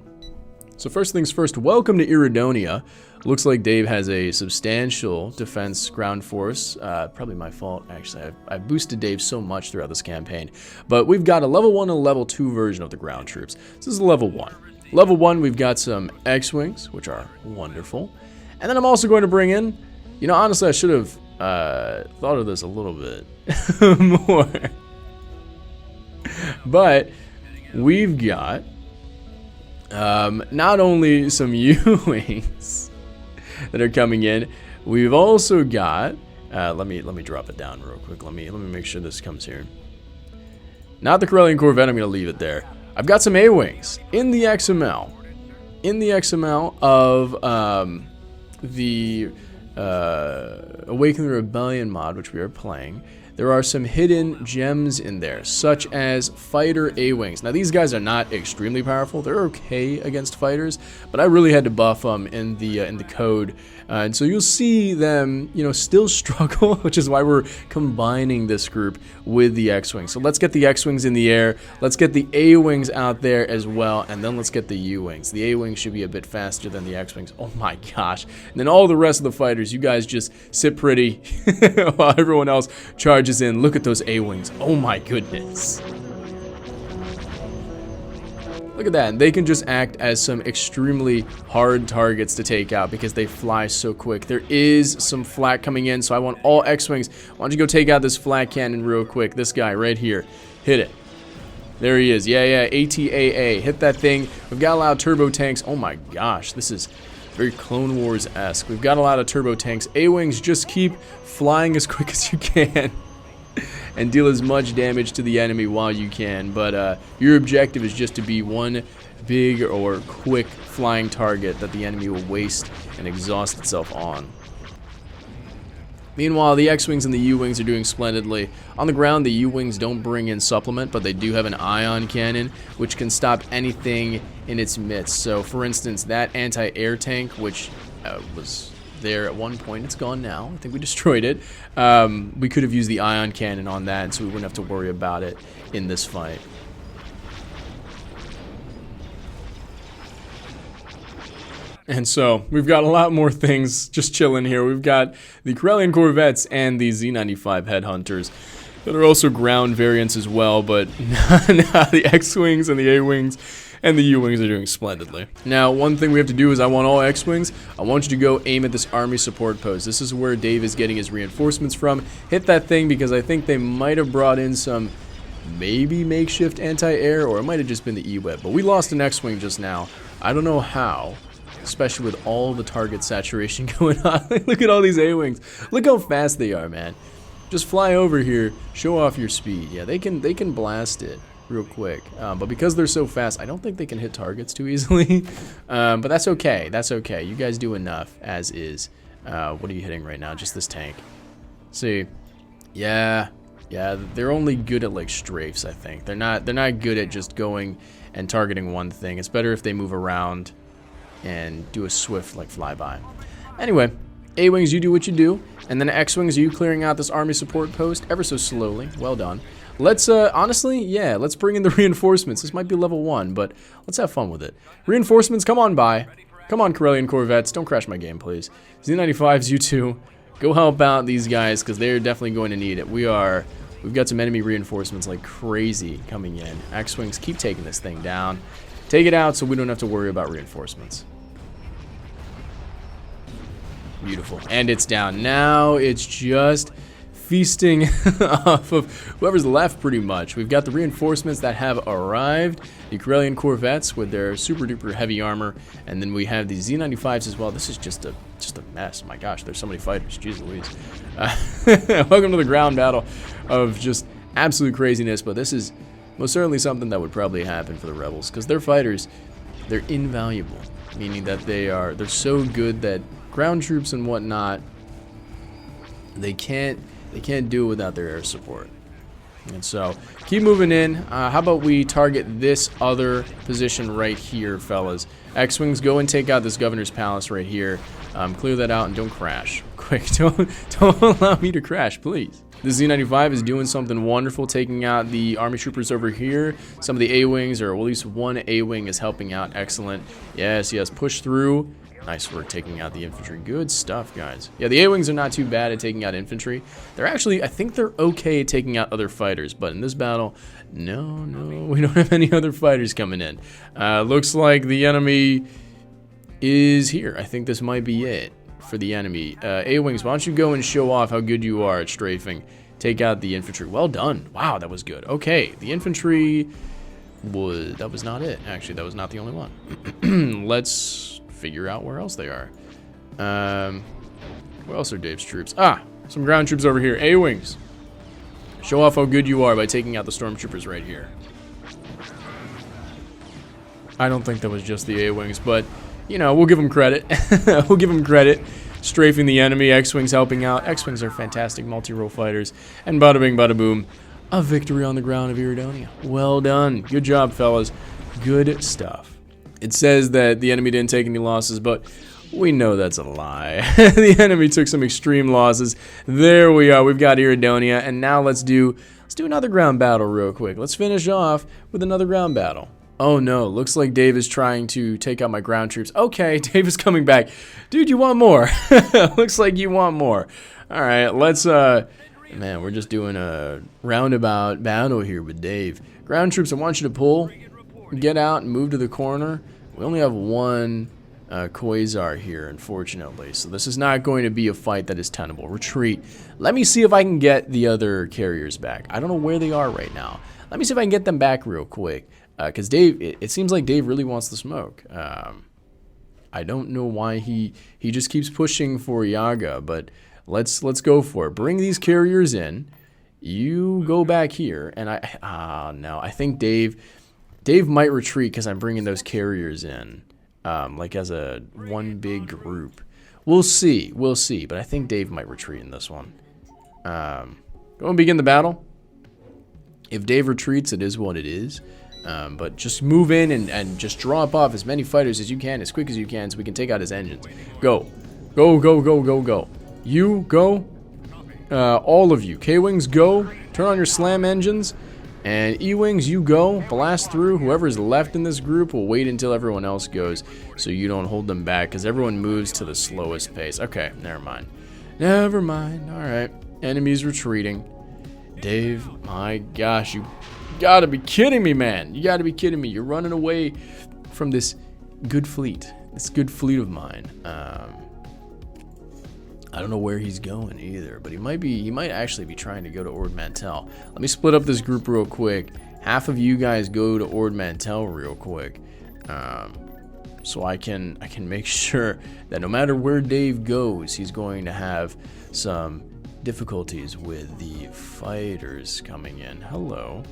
So first things first, welcome to Iridonia. Looks like Dave has a substantial defense ground force. Probably my fault, actually. I've boosted Dave so much throughout this campaign. But we've got a level 1 and a level 2 version of the ground troops. This is level 1. Level 1, we've got some X-Wings, which are wonderful. And then I'm also going to bring in, you know, honestly, I should have thought of this a little bit more. But we've got not only some U-Wings that are coming in, we've also got, let me drop it down real quick. Let me make sure this comes here. Not the Corellian Corvette, I'm going to leave it there. I've got some A-Wings in the XML. In the XML of the Awaken the Rebellion mod, which we are playing, there are some hidden gems in there, such as fighter A-Wings. Now, these guys are not extremely powerful. They're okay against fighters, but I really had to buff them in the code. And so you'll see them, you know, still struggle, which is why we're combining this group with the X-Wings. So let's get the X-Wings in the air. Let's get the A-Wings out there as well, and then let's get the U-Wings. The A-Wings should be a bit faster than the X-Wings. Oh my gosh. And then all the rest of the fighters, you guys just sit pretty while everyone else charges in. Look at those A-Wings. Oh my goodness. Look at that. They can just act as some extremely hard targets to take out because they fly so quick. There is some flak coming in, so I want all X-Wings. Why don't you go take out this flak cannon real quick? This guy right here. Hit it. There he is. Yeah, ATAA. Hit that thing. We've got a lot of turbo tanks. Oh my gosh. This is very Clone Wars-esque. We've got a lot of turbo tanks. A-Wings, just keep flying as quick as you can. And deal as much damage to the enemy while you can. But your objective is just to be one big or quick flying target that the enemy will waste and exhaust itself on. Meanwhile, the X-Wings and the U-Wings are doing splendidly. On the ground, the U-Wings don't bring in supplement, but they do have an ion cannon, which can stop anything in its midst. So, for instance, that anti-air tank, which was there at one point, it's gone now. I think we destroyed it. We could have used the ion cannon on that, so we wouldn't have to worry about it in this fight. And so, we've got a lot more things just chilling here. We've got the Corellian Corvettes and the Z-95 Headhunters that are also ground variants as well, but now the X-Wings and the A-Wings and the U-Wings are doing splendidly. Now, one thing we have to do is I want all X-Wings. I want you to go aim at this army support post. This is where Dave is getting his reinforcements from. Hit that thing because I think they might have brought in some maybe makeshift anti-air, or it might have just been the E-Web. But we lost an X-Wing just now. I don't know how, especially with all the target saturation going on. Look at all these A-Wings. Look how fast they are, man. Just fly over here, show off your speed. Yeah, they can blast it real quick, but because they're so fast, I don't think they can hit targets too easily. But that's okay. That's okay. You guys do enough as is. What are you hitting right now? Just this tank. See, yeah, Yeah, they're only good at like strafes, I think. They're not good at just going and targeting one thing. It's better if they move around and do a swift like flyby. Anyway, A-Wings, you do what you do, and then X-Wings, are you clearing out this army support post ever so slowly? Well done. Let's, honestly, yeah, let's bring in the reinforcements. This might be level 1, but let's have fun with it. Reinforcements, come on by. Come on, Corellian Corvettes. Don't crash my game, please. Z95s, you two, go help out these guys, because they're definitely going to need it. We've got some enemy reinforcements like crazy coming in. X-Wings, keep taking this thing down. Take it out so we don't have to worry about reinforcements. Beautiful. And it's down. Now it's just feasting off of whoever's left pretty much. We've got the reinforcements that have arrived. The Corellian Corvettes with their super duper heavy armor. And then we have the Z95s as well. This is just a mess. My gosh, there's so many fighters. Jeez Louise. Welcome to the ground battle of just absolute craziness. But this is most certainly something that would probably happen for the rebels. Because their fighters, they're invaluable. Meaning that they're so good that ground troops and whatnot, they can't do it without their air support. And so keep moving in. How about we target this other position right here, fellas? X-Wings, go and take out this governor's palace right here. Clear that out and don't crash. Quick, don't allow me to crash, please. The Z95 is doing something wonderful, taking out the army troopers over here. Some of the A-Wings, or at least one A-Wing, is helping out. Excellent. Yes, push through. Nice work taking out the infantry. Good stuff, guys. Yeah, the A-Wings are not too bad at taking out infantry. They're actually, I think they're okay at taking out other fighters, but in this battle, no, we don't have any other fighters coming in. Looks like the enemy is here. I think this might be it for the enemy. A-Wings, why don't you go and show off how good you are at strafing. Take out the infantry. Well done. Wow, that was good. Okay, the infantry that was not it. Actually, that was not the only one. Let's figure out where else they are. Where else are Dave's troops? Some ground troops over here. A-Wings, show off how good you are by taking out the stormtroopers right here. I don't think that was just the A-Wings, but you know, we'll give them credit. We'll give them credit. Strafing the enemy, X-Wings helping out. X-Wings are fantastic multi-role fighters. And bada bing, bada boom, a victory on the ground of Iridonia. Well done. Good job, fellas. Good stuff. It says that the enemy didn't take any losses, but we know that's a lie. The enemy took some extreme losses. There we are. We've got Iridonia, and now let's do another ground battle real quick. Let's finish off with another ground battle. Oh no, looks like Dave is trying to take out my ground troops. Okay, Dave is coming back. Dude, you want more? Looks like you want more. All right, let's man, we're just doing a roundabout battle here with Dave. Ground troops, I want you to pull, get out and move to the corner. We only have one Quasar here, unfortunately, so this is not going to be a fight that is tenable. Retreat. Let me see if I can get the other carriers back. I don't know where they are right now. Let me see if I can get them back real quick. Because Dave, it seems like Dave really wants the smoke. I don't know why he just keeps pushing for Yaga, but let's go for it. Bring these carriers in. You go back here, and no, I think Dave might retreat because I'm bringing those carriers in, like as a one big group. We'll see, but I think Dave might retreat in this one. Go and begin the battle. If Dave retreats, it is what it is. But just move in and just drop off as many fighters as you can, as quick as you can, so we can take out his engines. Go. Go, go, go, go, go. You, go. All of you. K-Wings, go. Turn on your slam engines. And E-Wings, you go. Blast through. Whoever's left in this group will wait until everyone else goes, so you don't hold them back, because everyone moves to the slowest pace. Okay, never mind. Never mind. Alright. Enemies retreating. Dave, my gosh, you gotta be kidding me, man. You gotta be kidding me. You're running away from this good fleet. This good fleet of mine. I don't know where he's going either, but he might actually be trying to go to Ord Mantell. Let me split up this group real quick. Half of you guys go to Ord Mantell real quick. So I can make sure that no matter where Dave goes, he's going to have some difficulties with the fighters coming in. Hello.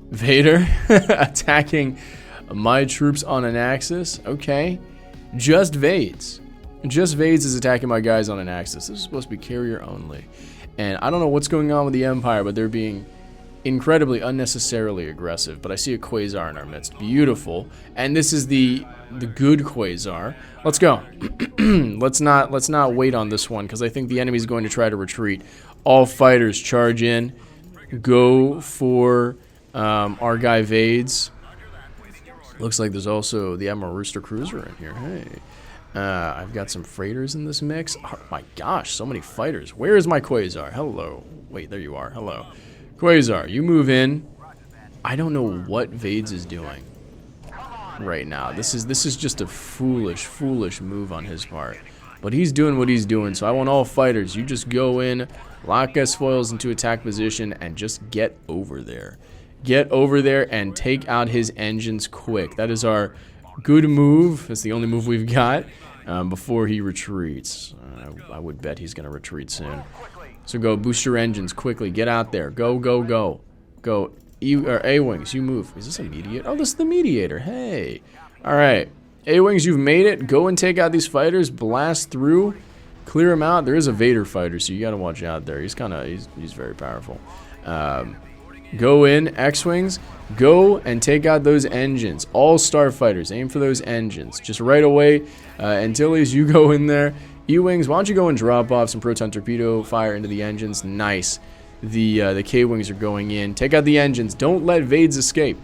Vader attacking my troops on an axis. Okay. Just Vades is attacking my guys on an axis. This is supposed to be carrier only. And I don't know what's going on with the Empire, but they're being incredibly unnecessarily aggressive. But I see a Quasar in our midst. Beautiful. And this is the good Quasar. Let's go. let's not wait on this one, because I think the enemy's going to try to retreat. All fighters charge in. Go for our guy Vades. Looks like there's also the Admiral Rooster cruiser in here. Hey. I've got some freighters in this mix. Oh my gosh, so many fighters. Where is my Quasar? Hello. Wait, there you are. Hello. Quasar, you move in. I don't know what Vades is doing right now. This is just a foolish move on his part. But he's doing what he's doing, so I want all fighters. You just go in, lock S-foils into attack position, and just get over there. Get over there and take out his engines quick. That is our good move. That's the only move we've got before he retreats. I would bet he's going to retreat soon. So go boost your engines quickly. Get out there. Go, go, go. Go. A-Wings, you move. Is this a mediator? Oh, this is the mediator. Hey. All right. A-Wings, you've made it. Go and take out these fighters. Blast through. Clear them out. There is a Vader fighter, so you got to watch out there. He's very powerful. Go in, X-Wings, go and take out those engines. All starfighters, aim for those engines. Just right away, Antilles, you go in there. E-Wings, why don't you go and drop off some proton torpedo fire into the engines? Nice. The K-Wings are going in. Take out the engines. Don't let Vades escape.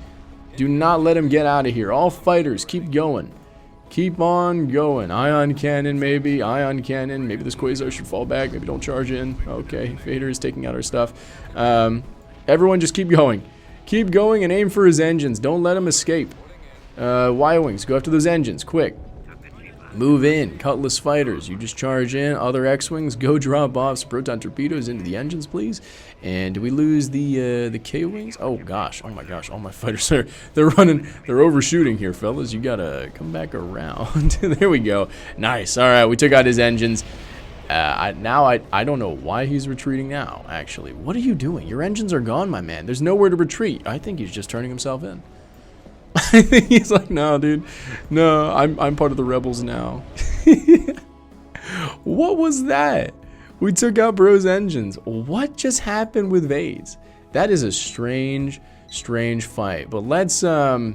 Do not let him get out of here. All fighters, keep going. Keep on going. Ion cannon, maybe. Ion cannon. Maybe this Quasar should fall back. Maybe don't charge in. Okay, Vader is taking out our stuff. Everyone just keep going. Keep going and aim for his engines. Don't let him escape. Y-Wings, go after those engines, quick. Move in. Cutlass fighters, you just charge in. Other X-Wings, go drop off some proton torpedoes into the engines, please. And do we lose the K-Wings? Oh, gosh. Oh, my gosh. All my fighters are... They're running... They're overshooting here, fellas. You gotta come back around. There we go. Nice. All right, we took out his engines. I don't know why he's retreating now, actually. What are you doing? Your engines are gone, my man. There's nowhere to retreat. I think he's just turning himself in. I think he's like, no, dude. No, I'm part of the rebels now. What was that? We took out bro's engines. What just happened with Vades? That is a strange fight. But let's go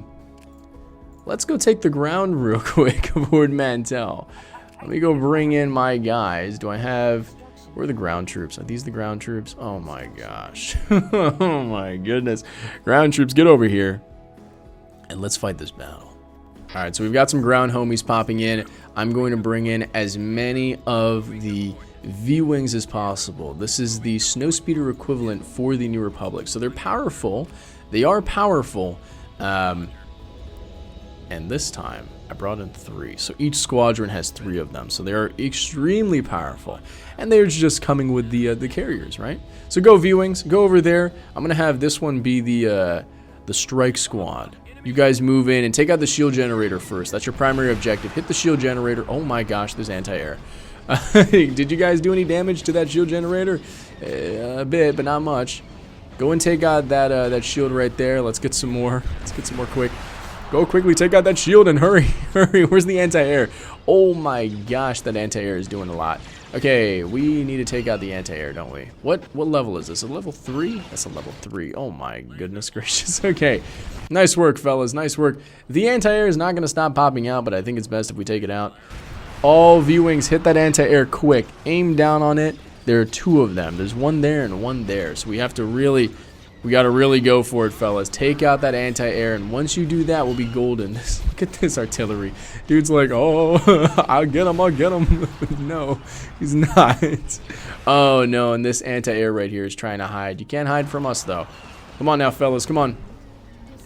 take the ground real quick of Ord Mantell. Let me go bring in my guys. Do I have... Where are the ground troops? Are these the ground troops? Oh my gosh. Oh my goodness. Ground troops, get over here. And let's fight this battle. Alright, so we've got some ground homies popping in. I'm going to bring in as many of the V-Wings as possible. This is the Snowspeeder equivalent for the New Republic. So they're powerful. They are powerful. And this time... I brought in 3, so each squadron has 3 of them, so they're extremely powerful, and they're just coming with the carriers, right? So go V-Wings, go over there. I'm gonna have this one be the strike squad. You guys move in and take out the shield generator first. That's your primary objective. Hit the shield generator. Oh my gosh, there's anti-air. Did you guys do any damage to that shield generator? A bit, but not much. Go and take out that shield right there. Let's get some more. Let's get some more quick. Go quickly, take out that shield and hurry, hurry. Where's the anti-air? Oh my gosh, that anti-air is doing a lot. Okay, we need to take out the anti-air, don't we? What level is this? A level 3? That's a level 3. Oh my goodness gracious. Okay, nice work, fellas, nice work. The anti-air is not going to stop popping out, but I think it's best if we take it out. All V-Wings, hit that anti-air quick. Aim down on it. There are 2 of them. There's one there and one there, so we have to really... We gotta really go for it, fellas. Take out that anti-air, and once you do that, we'll be golden. Look at this artillery. Dude's like, oh, I'll get him, I'll get him. No, he's not. Oh, no, and this anti-air right here is trying to hide. You can't hide from us, though. Come on now, fellas, come on.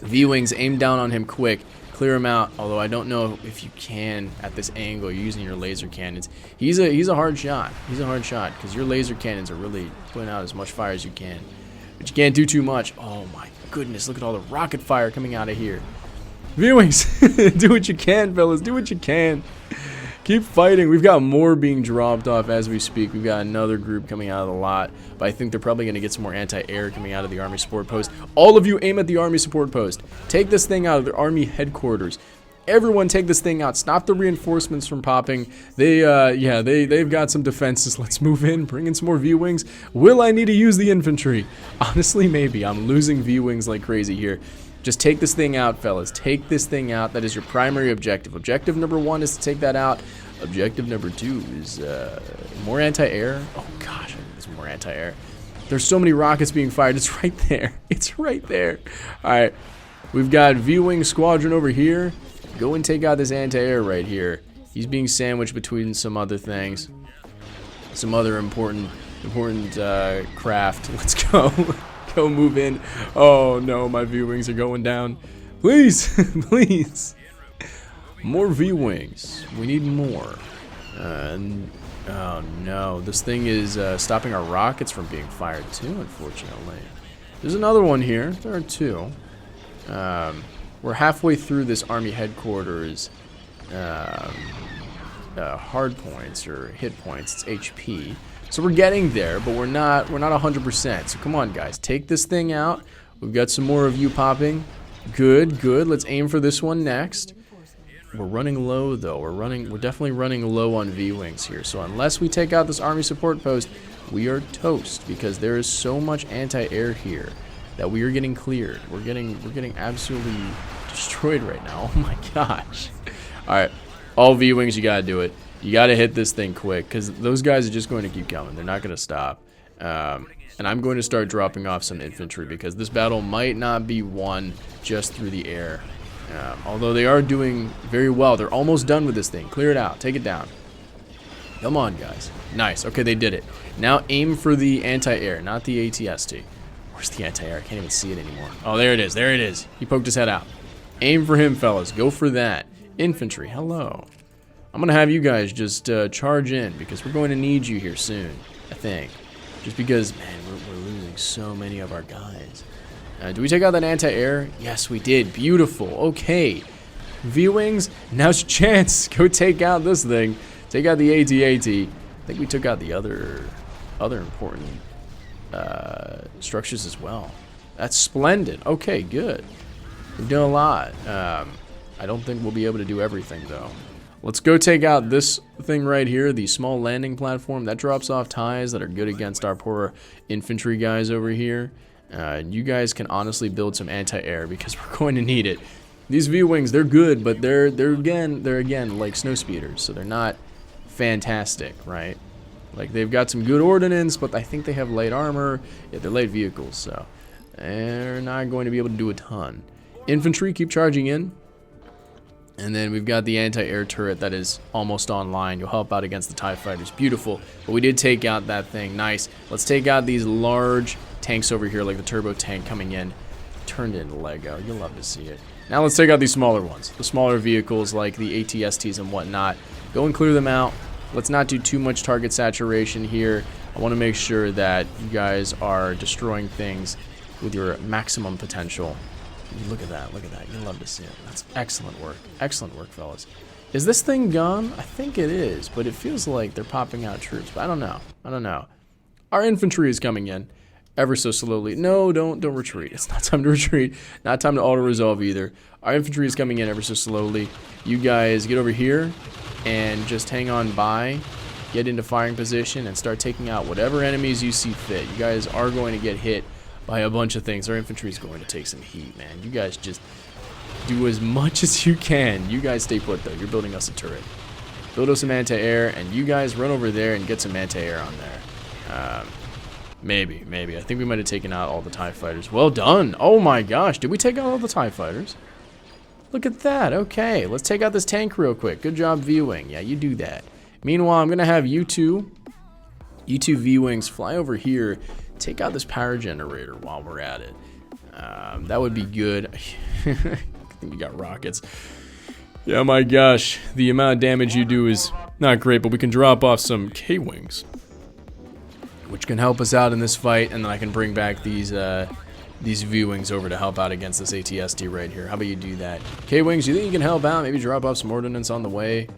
V-Wings, aim down on him quick. Clear him out, although I don't know if you can at this angle using your laser cannons. He's a hard shot. He's a hard shot, because your laser cannons are really putting out as much fire as you can. But you can't do too much. Oh my goodness, look at all the rocket fire coming out of here. V-Wings, do what you can, fellas. Do what you can. Keep fighting. We've got more being dropped off as we speak. We've got another group coming out of the lot. But I think they're probably going to get some more anti-air coming out of the Army support post. All of you aim at the Army support post. Take this thing out of the Army headquarters. Everyone take this thing out. Stop the reinforcements from popping. They've got some defenses. Let's move in. Bring in some more V-Wings. Will I need to use the infantry? Honestly, maybe. I'm losing V-Wings like crazy here. Just take this thing out, fellas. Take this thing out. That is your primary objective. Objective number 1 is to take that out. Objective number 2 is more anti-air. Oh, gosh, I think there's more anti-air. There's so many rockets being fired. It's right there. It's right there. All right. We've got V-Wing Squadron over here. Go and take out this anti-air right here. He's being sandwiched between some other things. Some other important craft. Let's go. Go move in. Oh, no. My V-Wings are going down. Please. Please. More V-Wings. We need more. Oh no, this thing is stopping our rockets from being fired too, unfortunately. There's another one here. There are 2. We're halfway through this army headquarters hard points or hit points. It's HP. So we're getting there, but we're not 100%. So come on, guys, take this thing out. We've got some more of you popping. Good, good. Let's aim for this one next. We're running low though. We're definitely running low on V-Wings here. So unless we take out this army support post, we are toast because there is so much anti-air here that we are getting cleared. We're getting absolutely destroyed right now. Oh my gosh. All right. All V-Wings, you got to do it. You got to hit this thing quick cuz those guys are just going to keep coming. They're not going to stop. And I'm going to start dropping off some infantry because this battle might not be won just through the air. Although they are doing very well. They're almost done with this thing. Clear it out. Take it down. Come on, guys. Nice. Okay, they did it. Now aim for the anti-air, not the ATST. Where's the anti-air? I can't even see it anymore. Oh, there it is. There it is. He poked his head out. Aim for him, fellas. Go for that. Infantry, hello. I'm going to have you guys just charge in because we're going to need you here soon, I think. Just because, man, we're losing so many of our guys. Do we take out that anti-air? Yes, we did. Beautiful. Okay. V-Wings, now's your chance. Go take out this thing. Take out the AT-AT. I think we took out the other important structures as well. That's splendid. Okay, good. We've done a lot. I don't think we'll be able to do everything, though. Let's go take out this thing right here, the small landing platform. That drops off ties that are good against our poor infantry guys over here. You guys can honestly build some anti-air because we're going to need it. These V-Wings, they're good, but they're again like snow speeders, so they're not fantastic, right? Like they've got some good ordnance, but I think they have light armor. Yeah, they're light vehicles, so they're not going to be able to do a ton. Infantry, keep charging in. And then we've got the anti-air turret that is almost online. You'll help out against the TIE fighters. Beautiful. But we did take out that thing. Nice. Let's take out these large tanks over here, like the turbo tank coming in. Turned into Lego. You'll love to see it. Now let's take out these smaller ones. The smaller vehicles like the ATSTs and whatnot. Go and clear them out. Let's not do too much target saturation here. I want to make sure that you guys are destroying things with your maximum potential. Look at that, look at that. You'll love to see it. That's excellent work. Excellent work, fellas. Is this thing gone? I think it is, but it feels like they're popping out troops. But I don't know. I don't know. Our infantry is coming in ever so slowly. No, don't retreat. It's not time to retreat. Not time to auto-resolve either. Our infantry is coming in ever so slowly. You guys get over here and just hang on by. Get into firing position and start taking out whatever enemies you see fit. You guys are going to get hit by a bunch of things. Our infantry is going to take some heat, man. You guys just do as much as you can. You guys stay put, though. You're building us a turret. Build us some anti-air, and you guys run over there and get some anti-air on there. Maybe. I think we might have taken out all the TIE fighters. Well done. Oh, my gosh. Did we take out all the TIE fighters? Look at that. Okay, let's take out this tank real quick. Good job, V-Wing. Yeah, you do that. Meanwhile, I'm going to have you two V-Wings fly over here. Take out this power generator while we're at it. That would be good. I think you got rockets. Yeah, my gosh. The amount of damage you do is not great, but we can drop off some K-Wings, which can help us out in this fight, and then I can bring back these V-Wings over to help out against this ATST right here. How about you do that? K-Wings, you think you can help out? Maybe drop off some ordnance on the way?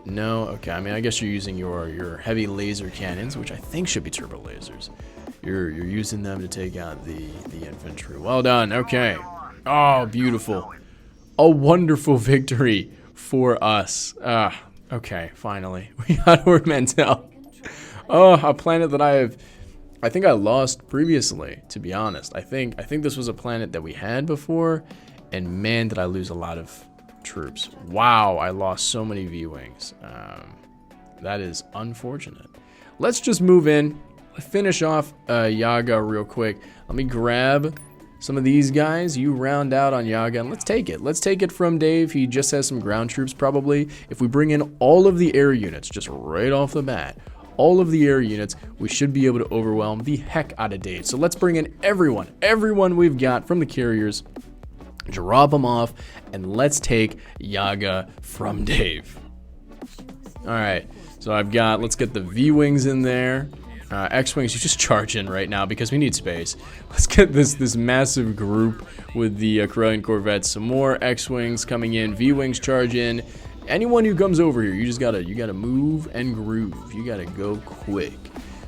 No? Okay, I mean, I guess you're using your heavy laser cannons, which I think should be turbo lasers. You're using them to take out the infantry. Well done. Okay. Oh, beautiful. a wonderful victory for us. Okay, finally. We got Ord Mantell. Oh, a planet that I think I lost previously, to be honest. I think this was a planet that we had before, and man, did I lose a lot of troops. Wow, I lost so many V-Wings. That is unfortunate. Let's just move in, finish off Yaga real quick. Let me grab some of these guys. You round out on Yaga, and let's take it. Let's take it from Dave. He just has some ground troops, probably. If we bring in all of the air units, just right off the bat, all of the air units, we should be able to overwhelm the heck out of Dave. So let's bring in everyone we've got from the carriers, drop them off, and let's take Yaga from Dave. All right, so let's get the V-Wings in there. X-Wings, you just charge in right now because we need space. Let's get this massive group with the Corellian Corvettes. Some more X-Wings coming in. V-Wings charge in. Anyone who comes over here, you gotta move and groove. You gotta go quick.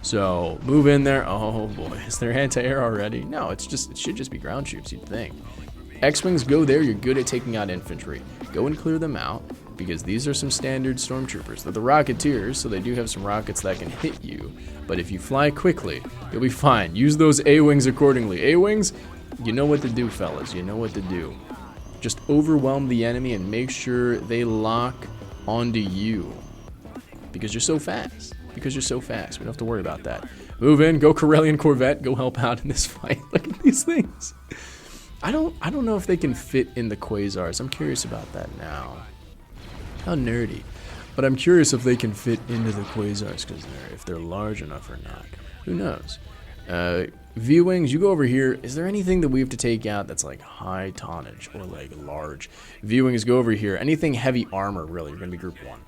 So move in there. Oh boy, is there anti-air already? No, it should just be ground troops, you'd think. X-Wings, go there. You're good at taking out infantry. Go and clear them out, because these are some standard stormtroopers. They're the Rocketeers, so they do have some rockets that can hit you. But if you fly quickly, you'll be fine. Use those A-Wings accordingly. A-Wings, you know what to do, fellas. You know what to do. Just overwhelm the enemy and make sure they lock onto you. Because you're so fast. We don't have to worry about that. Move in, go Corellian Corvette, go help out in this fight. Look at these things. I don't know if they can fit in the Quasars. I'm curious about that now. How nerdy. But I'm curious if they can fit into the Quasars, because if they're large enough or not. Who knows? V-Wings, you go over here. Is there anything that we have to take out that's like high tonnage or like large? V-Wings, go over here. Anything heavy armor, really, you're going to be group 1.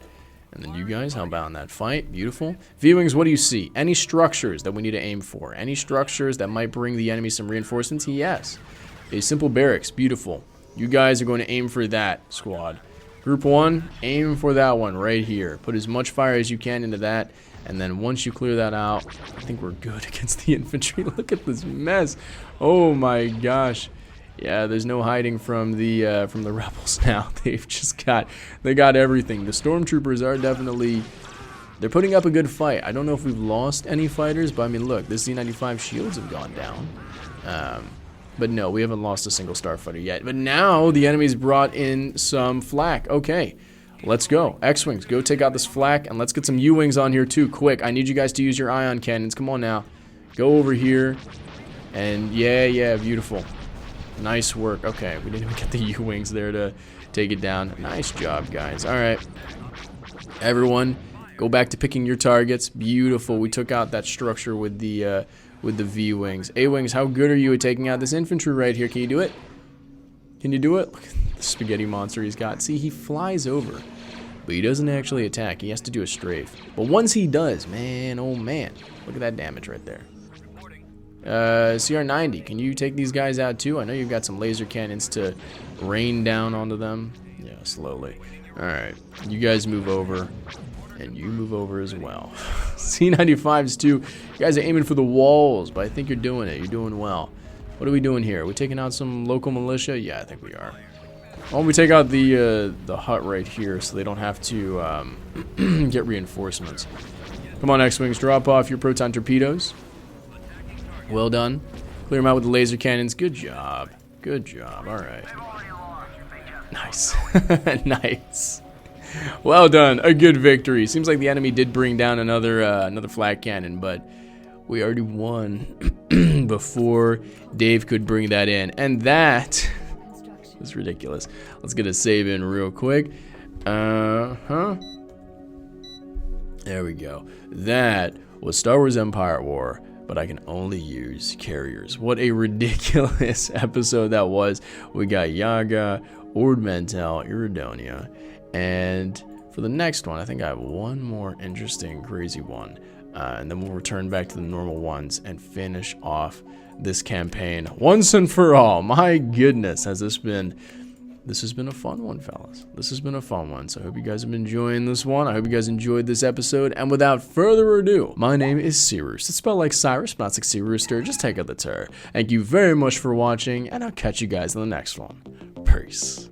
And then you guys, how about in that fight? Beautiful. V-Wings, what do you see? Any structures that we need to aim for? Any structures that might bring the enemy some reinforcements? Yes. A simple barracks, beautiful. You guys are going to aim for that, squad. Group 1, aim for that one right here. Put as much fire as you can into that, and then once you clear that out, I think we're good against the infantry. Look at this mess. Oh my gosh. Yeah, there's no hiding from the rebels now. They got everything. The stormtroopers are definitely, they're putting up a good fight. I don't know if we've lost any fighters, but I mean, look, the Z-95 shields have gone down. But no, we haven't lost a single starfighter yet. But now the enemy's brought in some flak. Okay, let's go. X-Wings, go take out this flak, and let's get some U-Wings on here too, quick. I need you guys to use your ion cannons. Come on now. Go over here. And yeah, beautiful. Nice work. Okay, we didn't even get the U-Wings there to take it down. Nice job, guys. All right. Everyone, go back to picking your targets. Beautiful. We took out that structure with the V-Wings. A-Wings, how good are you at taking out this infantry right here? Can you do it? Can you do it? Look at the spaghetti monster he's got. See, he flies over, but he doesn't actually attack. He has to do a strafe. But once he does, man, oh man, look at that damage right there. CR-90, can you take these guys out too? I know you've got some laser cannons to rain down onto them. Yeah, slowly. Alright, you guys move over. And you move over as well. C-95s too. You guys are aiming for the walls, but I think you're doing it. You're doing well. What are we doing here? Are we taking out some local militia? Yeah, I think we are. Why don't we take out the hut right here so they don't have to get reinforcements. Come on, X-Wings, drop off your proton torpedoes. Well done. Clear them out with the laser cannons. Good job. Good job. All right. Nice. Nice. Well done. A good victory. Seems like the enemy did bring down another flag cannon, but we already won before Dave could bring that in. And that is ridiculous. Let's get a save in real quick. There we go. That was Star Wars Empire War, but I can only use carriers. What a ridiculous episode that was. We got Yaga, Ord Mantell, Iridonia. And for the next one, I think I have one more interesting, crazy one. And then we'll return back to the normal ones and finish off this campaign once and for all. My goodness, this has been a fun one, fellas. This has been a fun one. So I hope you guys have been enjoying this one. I hope you guys enjoyed this episode. And without further ado, my name is Cyrus. It's spelled like Cyrus, but not like Sea Rooster. Just take out the tur. Thank you very much for watching, and I'll catch you guys in the next one. Peace.